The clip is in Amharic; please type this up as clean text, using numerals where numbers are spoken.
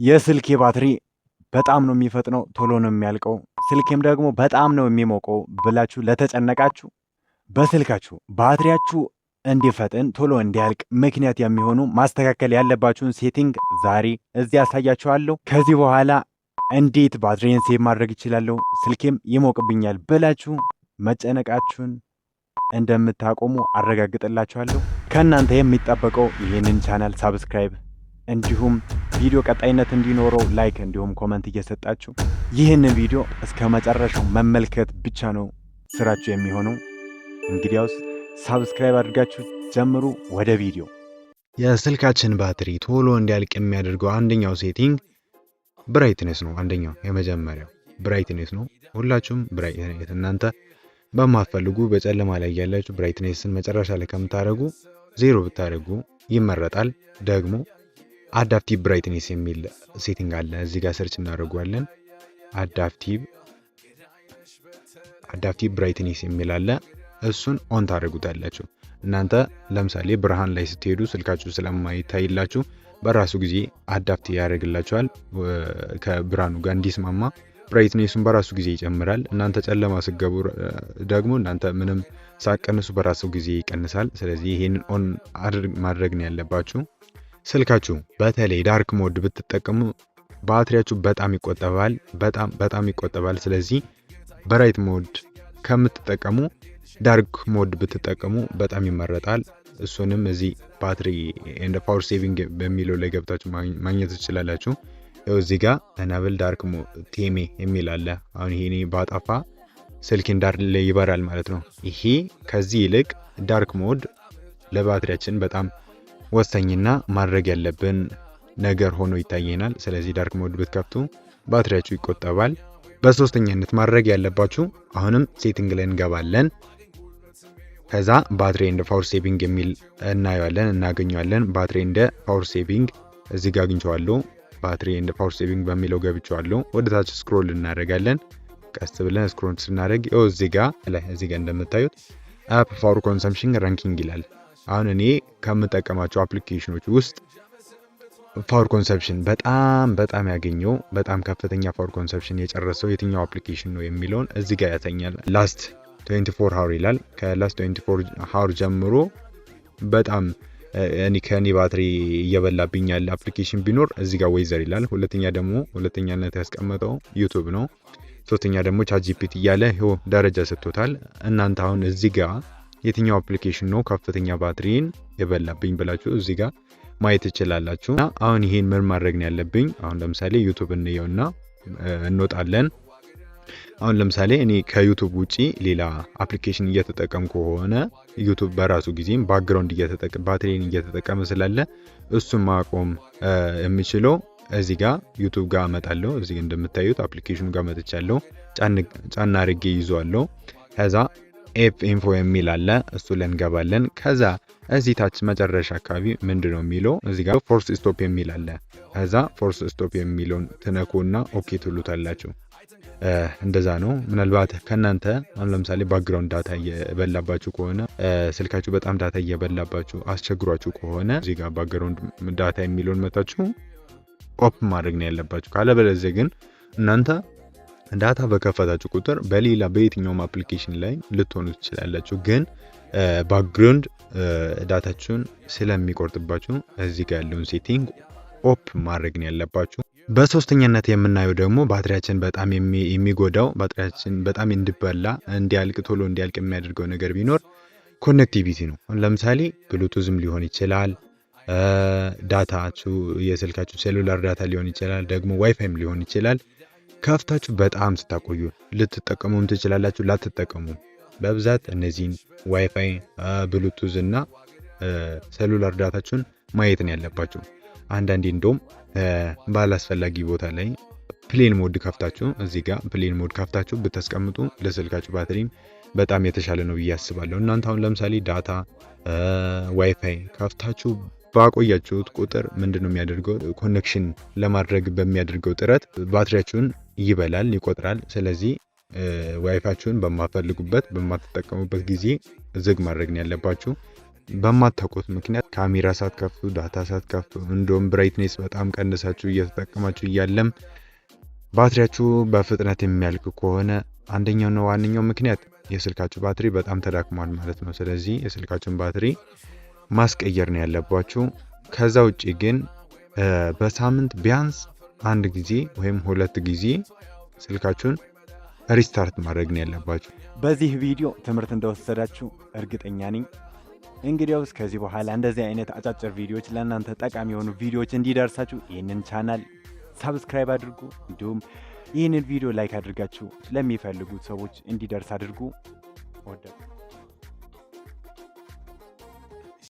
የስልኬ ባትሪ በጣም ነው የሚፈጥነው፣ ቶሎ ነው የሚያልቀው፣ ስልኬም ደግሞ በጣም ነው የሚሞቀው ብላችሁ ለተጨነቃችሁ በስልካችሁ ባትሪያችሁ እንዲፈጥን ቶሎ እንዲያልቅ ምክንያት የሚሆኑ ማስተካከል ያለባችሁን ሴቲንግ ዛሬ እዚህ ያሳያችኋለሁ። ከዚህ በኋላ እንዴት ባትሪን ሴቭ ማድረግ ይችላለሁ፣ ስልኬም ይሞቅብኛል ብላችሁ መጨነቃችሁን እንደምታቆሙ አረጋግጥላችኋለሁ። ከእናንተ የሚጠበቀው ይህንን ቻናል ሳብስክራይብ እንዲሁም ቪዲዮ ቀጣይነት እንዲኖረው ላይክ እንዲሁም ኮመንት እየሰጣችሁ ይህንን ቪዲዮ እስከ መጨረሻው መመልከት ብቻ ነው ስራችሁ የሚሆነው። እንግዲያውስ ሳብስክራይብ አድርጋችሁ ጀምሩ። ወደ ቪዲዮ። የስልካችን ባትሪ ቶሎ እንዲያልቅ የሚያደርገው አንደኛው ሴቲንግ ብራይትነስ ነው። አንደኛው የመጀመሪያው ብራይትነስ ነው። ሁላችሁም ብራይትነስ እናንተ በማትፈልጉ በጨለማ ላይ ያላችሁ ብራይትነስን መጨረሻ ላይ ከምታደርጉ ዜሮ ብታደርጉ ይመረጣል። ደግሞ አዳፕቲቭ ብራይትነስ የሚል ሴቲንግ አለ። እዚህ ጋር ሰርች እናደርጋለን። አዳፕቲቭ ብራይትነስ የሚል አለ። እሱን ኦን ታደርጉታላችሁ። እናንተ ለምሳሌ ብርሃን ላይ ስትሄዱ ስልካችሁ ስለማይታይላችሁ በራሱ ጊዜ አዳፕት ያደርግላችኋል። ከብርሃኑ ጋር እንዲስማማ ብራይትነሱን በራሱ ጊዜ ይጨምራል። እናንተ ጨለማ ስትገቡ ደግሞ እናንተ ምንም ሳቀንሱ በራሱ ጊዜ ይቀንሳል። ስለዚህ ይሄንን ኦን ማድረግ ነው ያለባችሁ። ስልካችሁ በተለይ ዳርክ ሞድ ብትጠቀሙ ባትሪያችሁ በጣም ይቆጠባል። ስለዚህ ብራይት ሞድ ከምትጠቀሙ ዳርክ ሞድ ብትጠቀሙ በጣም ይመረጣል። እሱንም እዚህ ባትሪ ኤንድ ፓወር ሴቪንግ በሚለው ላይ ገብታችሁ ማግኘት ትችላላችሁ። ያው እዚህ ጋር እነብል ዳርክ ቴሜ የሚል አለ። አሁን ይሄኔ ባጣፋ ስልክ እንዳለ ይበራል ማለት ነው። ይሄ ከዚህ ይልቅ ዳርክ ሞድ ለባትሪያችን በጣም ወሳኝና ማድረግ ያለብን ነገር ሆኖ ይታየናል። ስለዚህ ዳርክ ሞድ ብትከፍቱ ባትሪያችሁ ይቆጠባል። በሶስተኛነት ማድረግ ያለባችሁ አሁንም ሴቲንግ ላይ እንገባለን። ከዛ ባትሪ ኤንድ ፓወር ሴቪንግ የሚል እናገኘዋለን። ባትሪ ኤንድ ፓወር ሴቪንግ እዚህ ጋር አግኝቼዋለሁ። ባትሪ ኤንድ ፓወር ሴቪንግ በሚለው ገብቻለሁ። ወደ ታች ስክሮል እናደርጋለን። ቀስ ብለን ስክሮል ስናደርግ እዚህ ጋር እንደምታዩት አፕ ፓወር ኮንሰምፕሽን ራንኪንግ ይላል። አሁን እኔ ከምጠቀማቸው አፕሊኬሽኖች ውስጥ ፓወር ኮንሰምፕሽን በጣም ያገኘው በጣም ከፍተኛ ፓወር ኮንሰምፕሽን የጨረሰው የትኛው አፕሊኬሽን ነው የሚለውን እዚህ ጋር ያተኛል። ላስት 24 ሃወር ይላል። ከላስት 24 ሃወር ጀምሮ በጣም ከኔ ባትሪ እየበላብኝ ያለ አፕሊኬሽን ቢኖር እዚህ ጋር ዌዘር ይላል። ሁለተኛነት ያስቀመጠው ዩቲዩብ ነው። ሶስተኛ ደግሞ ቻትጂፒቲ እያለ ደረጃ ሰጥቶታል። እናንተ አሁን እዚህ ጋር የትኛው አፕሊኬሽን ነው ከፍተኛ ባትሪን የበላብኝ ብላችሁ እዚህ ጋር ማየት ትችላላችሁ። አሁን ይሄን ምን ማድረግ ነው ያለብኝ? አሁን ለምሳሌ ዩቲዩብ እንየውና እንወጣለን። አሁን ለምሳሌ እኔ ከዩቲዩብ ውጪ ሌላ አፕሊኬሽን እየተጠቀምኩ ከሆነ ዩቲዩብ በራሱ ጊዜም ባክግራውንድ ባትሪን እየተጠቀመ ስላለ እሱን ማቆም የሚችለው እዚህ ጋር ዩቲዩብ ጋር አመጣለሁ። እዚህ እንደምታዩት አፕሊኬሽኑ ጋር መጥቻለሁ። ጫና አድርጌ ይዟለሁ። ከዛ ኤፕ ኢንፎ የሚል አለ። እሱ ላይ እንገባለን። ከዛ እዚህ ታች መጨረሻ አካባቢ ምንድነው የሚለው እዚህ ጋር ፎርስ ስቶፕ የሚል አለ። ከዛ ፎርስ ስቶፕ የሚለውን ትነኩና ኦኬ ትሉታላችሁ። እንደዛ ነው። ምናልባት ከናንተ አሁን ለምሳሌ ባክግራውንድ ዳታ እየበላባችሁ ከሆነ ስልካችሁ በጣም ዳታ እየበላባችሁ አስቸግሯችሁ ከሆነ እዚህ ጋር ባክግራውንድ ዳታ የሚለውን መታችሁ ኦፍ ማድረግ ነው ያለባችሁ። ካለበለዚያ ግን እናንተ ዳታ በከፈታችሁ ቁጥር በየትኛውም አፕሊኬሽን ላይ ልትሆኑ ትችላላችሁ። ግን ባክግራውንድ ዳታችሁን ስለሚቆርጥባችሁ እዚህ ጋር ያለውን ሴቲንግ ኦፍ ማድረግ ነው ያለባችሁ። በሶስተኛነት የምናየው ደግሞ ባትሪያችን በጣም የሚጎዳው ባትሪያችን በጣም እንዲያልቅ ቶሎ እንዲያልቅ የሚያደርገው ነገር ቢኖር ኮኔክቲቪቲ ነው። ለምሳሌ ብሉቱዝም ሊሆን ይችላል፣ ዳታችሁ የስልካችሁ ሴሉላር ዳታ ሊሆን ይችላል፣ ደግሞ ዋይፋይም ሊሆን ይችላል። ከፍታችሁ በጣም ስታቆዩ ልትጠቀሙም ትችላላችሁ፣ ላትጠቀሙ። በብዛት እነዚህን ዋይፋይ፣ ብሉቱዝ እና ሴሉላር ዳታችሁን ማየት ነው ያለባችሁ። አንዳንዴ እንደውም ባላስፈላጊ ቦታ ላይ ፕሌን ሞድ ከፍታችሁ እዚህ ጋር ፕሌን ሞድ ከፍታችሁ ብታስቀምጡ ለስልካችሁ ባትሪም በጣም የተሻለ ነው ብዬ አስባለሁ። እናንተ አሁን ለምሳሌ ዳታ ዋይፋይ ከፍታችሁ ባቆያችሁት ቁጥር ምንድነው የሚያደርገው? ኮኔክሽን ለማድረግ በሚያደርገው ጥረት ባትሪያችሁን ይበላል፣ ይቆጥራል። ስለዚህ ዋይፋችሁን በማትጠቀሙበት ጊዜ ዝግ ማድረግ ነው ያለባችሁ። በማታውቁት ምክንያት ካሜራ ሳትከፍቱ ዳታ ሳትከፍቱ እንደውም ብራይትኔስ በጣም ቀንሳችሁ እየተጠቀማችሁ እያለም ባትሪያችሁ በፍጥነት የሚያልቅ ከሆነ አንደኛውና ዋነኛው ምክንያት የስልካችሁ ባትሪ በጣም ተዳክሟል ማለት ነው። ስለዚህ የስልካችሁን ባትሪ ማስቀየር ነው ያለባችሁ። ከዛ ውጪ ግን በሳምንት ቢያንስ አንድ ጊዜ ወይም 2 ጊዜ ስልካችሁን ሪስታርት ማድረግ ነው ያለባችሁ። በዚህ ቪዲዮ ትምህርት እንደወሰዳችሁ እርግጠኛ ነኝ። እንግዲያውስ ከዚህ በኋላ እንደዚህ አይነት አጫጭር ቪዲዮዎች ለእናንተ ጠቃሚ የሆኑ ቪዲዮዎች እንዲደርሳችሁ ይህንን ቻናል ሰብስክራይብ አድርጉ። እንዲሁም ይህንን ቪዲዮ ላይክ አድርጋችሁ ለሚፈልጉት ሰዎች እንዲደርስ አድርጉ። ወደ